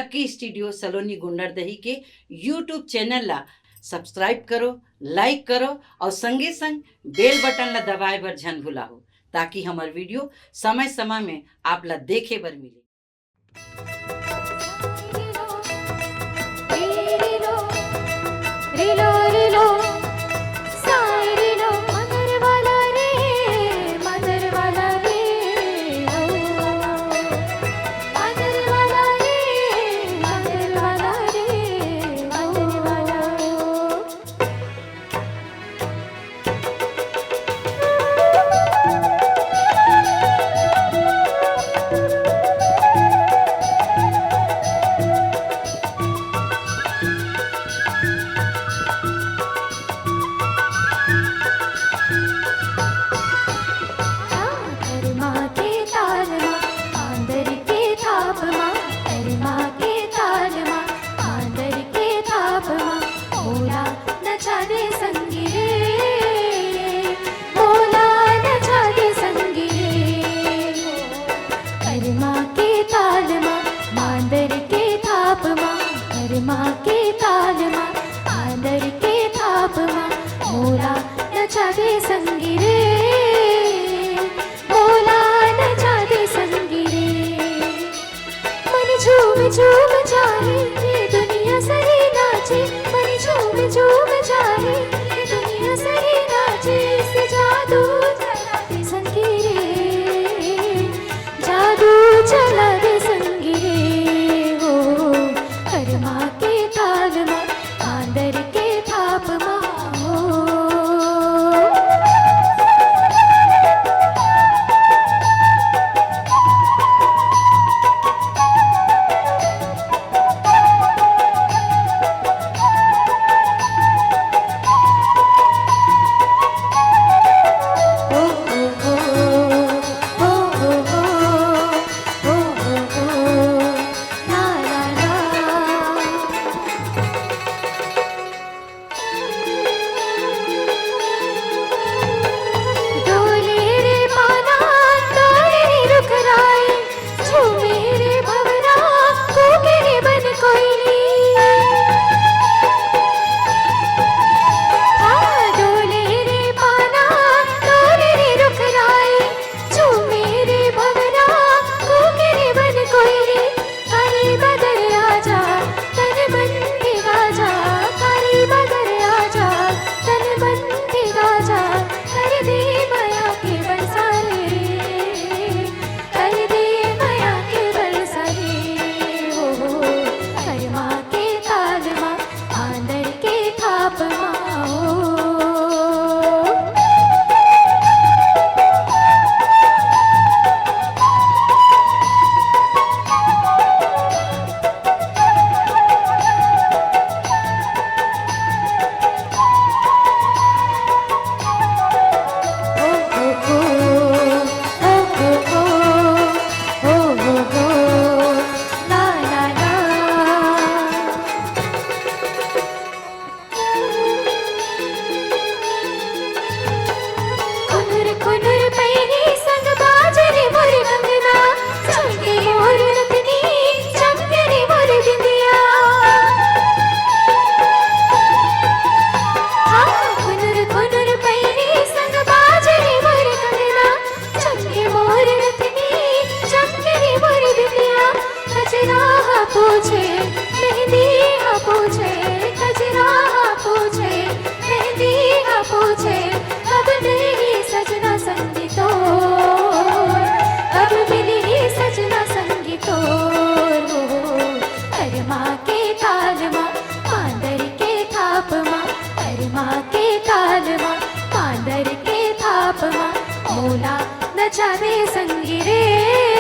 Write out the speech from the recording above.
Lucky studio सलोनी गुंडरदही के YouTube channel ला subscribe करो, like करो और संगे संग बेल बटन ला दबाए बर झन भुलाओ, ताकि हमार वीडियो समय समय में आप ला देखे बर मिले। माँ के ताल माँ आंदर के थाप माँ मोला नचा दे संगी रे, मोला नचा दे संगी रे। मन झूम झूम जाए ये दुनिया सही नाचे, मन झूम झूम जाए ये दुनिया सही नाचे। इस जादू चला दे संगी रे, जादू चला दे संगी रे। हो हर माँ के ताल माँ आंदर के थाप माँ मोला नचा दे संगी रे।